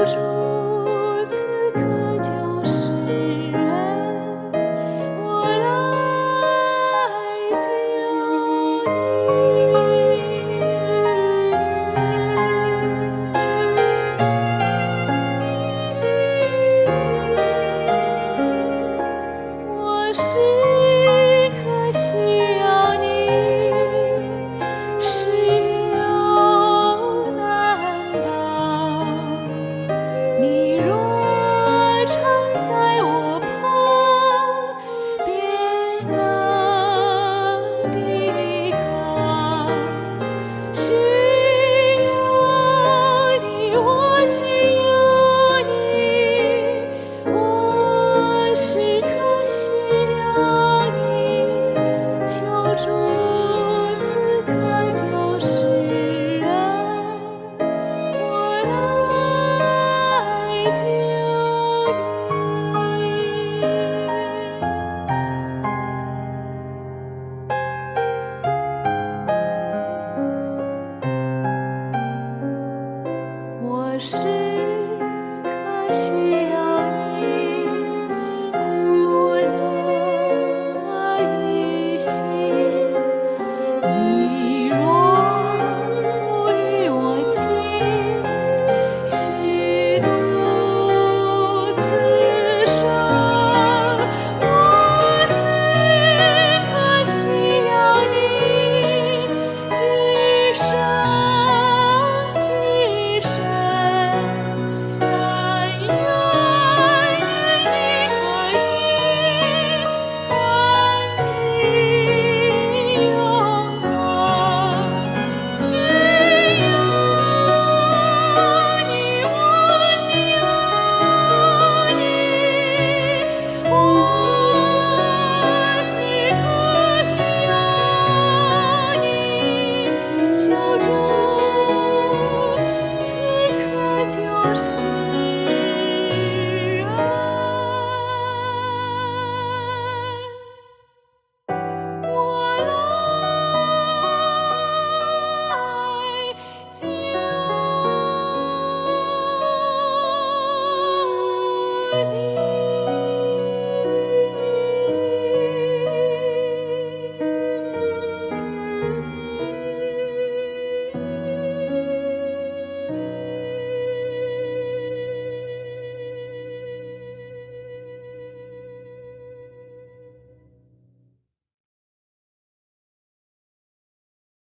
主此刻就是人，我来救你。我时刻需要你，事有难当。你若常在我旁，便能抵抗。需要你，我需要你，我时刻需要你。求主此刻就是人，我来救你。我时刻需要你，苦乐一心。你若不与我亲，虚度此生。我时刻需要你，举手举身，但愿与你可以团契永恒。需要你，我需要你，我时刻需要你。求主此刻就是